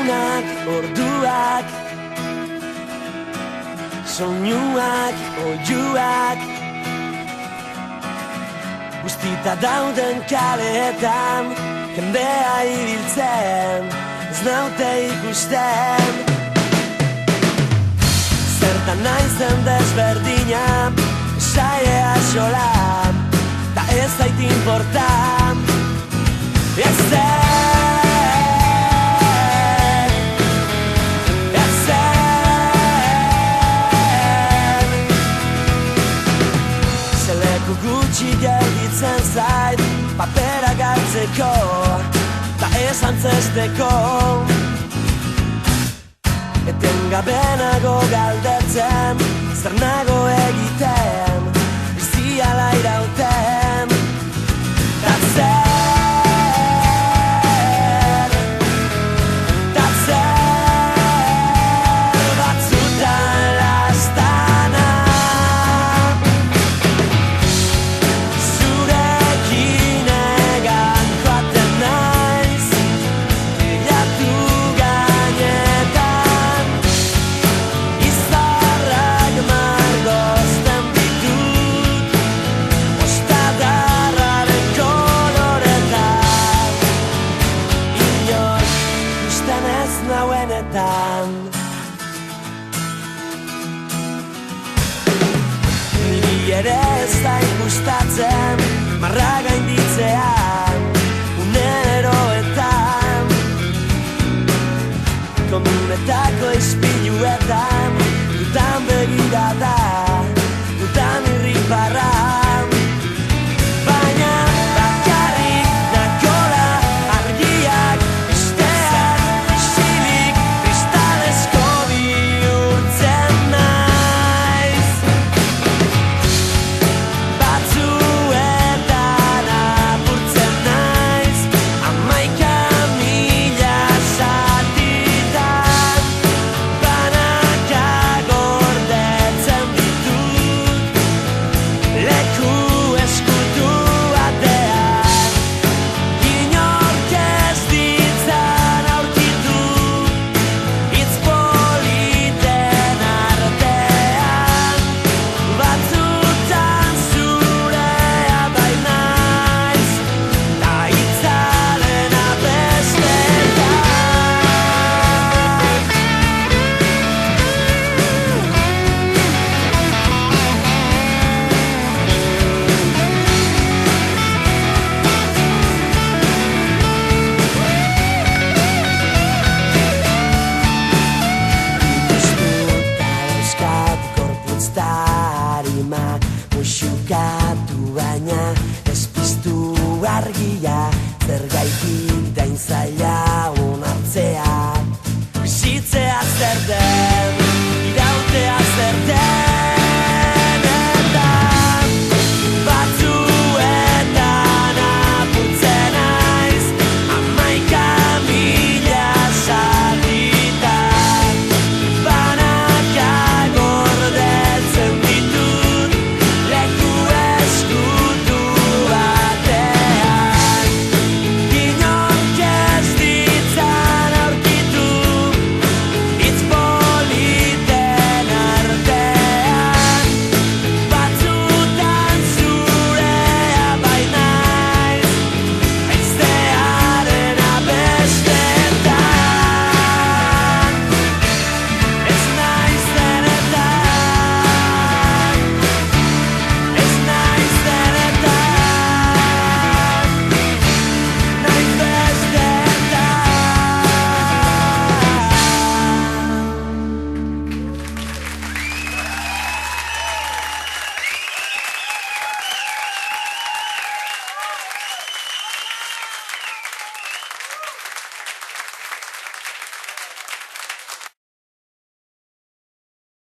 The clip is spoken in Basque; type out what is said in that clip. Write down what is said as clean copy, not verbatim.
egunak, orduak, soinuak, oiuak, guztita dauden kaleetan, jendea ibiltzen, ez naute ikusten. Zertan naizen desberdina, saia xola, ta ez zait importan. Zeleku gutxi gelditzen zait, papera galtzeko, ta ez antzesteko. Etengabenago galdetzen, zer nago egiten, biziala irauten. Niri ere ez zait gustatzen marra gainditzean, uneroetan, komunetako ispiluetan, dutan begirada, dutan irribarra. Muxukatu baina ez piztu argia, zergaitik dain zaila onartzea, bizitzea zer den.